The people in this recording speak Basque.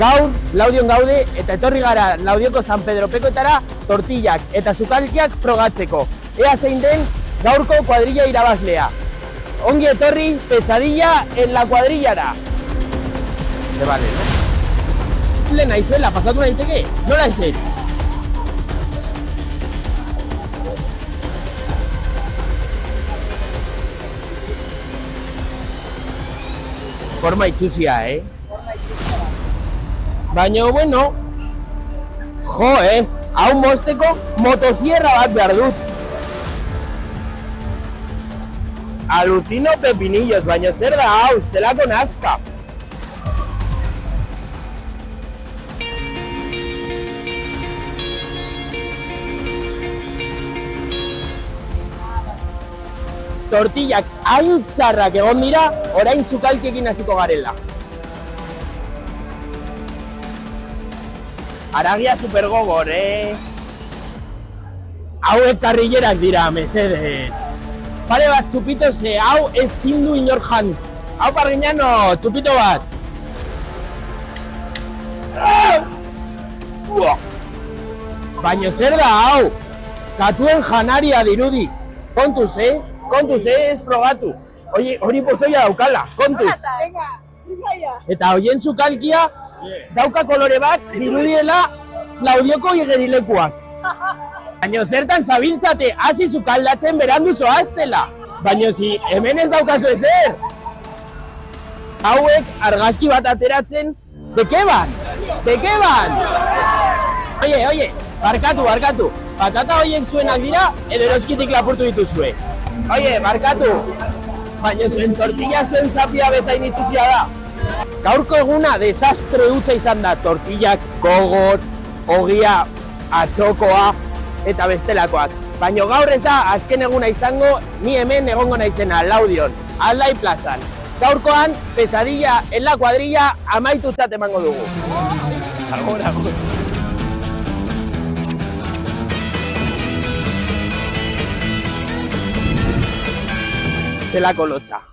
Gaur, Laudion gaude eta etorri gara Laudioko San Pedro Pekoetara tortillak eta sukalkiak frogatzeko. Ea zein den gaurko kuadrilla irabazlea. Ongi etorri, pesadilla en la cuadrillara. Se vale, no? Le naizela, pasatu naiteke? Nola ezetz? Forma itxusia, Baina, bueno, jo, hau mozteko motosierra bat behar dut. Alucino pepinillos, baina zer da hau, zelako nazka. Tortillak hain txarrak egon dira, orain sukalkiekin hasiko garela. Aragia supergogor, Hauek karrillerak dira, mesedez. Pare bat txupito ze, hau ez zindu inor jan. Hau parriñano, txupito bat. Baina zer da hau? Katuen janaria dirudi. Kontuz, Kontuz, ez frogatu. Hori pozoia daukala, kontuz. Eta hoien sukalkia dauka kolore bat dirudiela Laudioko igerilekuak. Baina zertan zabiltzate, hasi sukaldatzen berandu zoaztela. Baina si hemen ez daukazu ezer. Hauek argazki bat ateratzen, deke ban? Oie, barkatu. Patata horiek zuenak dira, edo eroskitik lapurtu dituzue. Oie, barkatu. Baina zuen tortilla zuen zapia bezain itxuzia da. Gaurko eguna desastre hutsa izan da. Tortillak gogor, ogia, atxokoa eta bestelakoak. Baina gaur ez da azken eguna izango, ni hemen egongo naizena Laudion, Aldai plazan. Gaurkoan, pesadilla en la cuadrilla amaitutzat emango dugu. Agora. Zelako lotxa.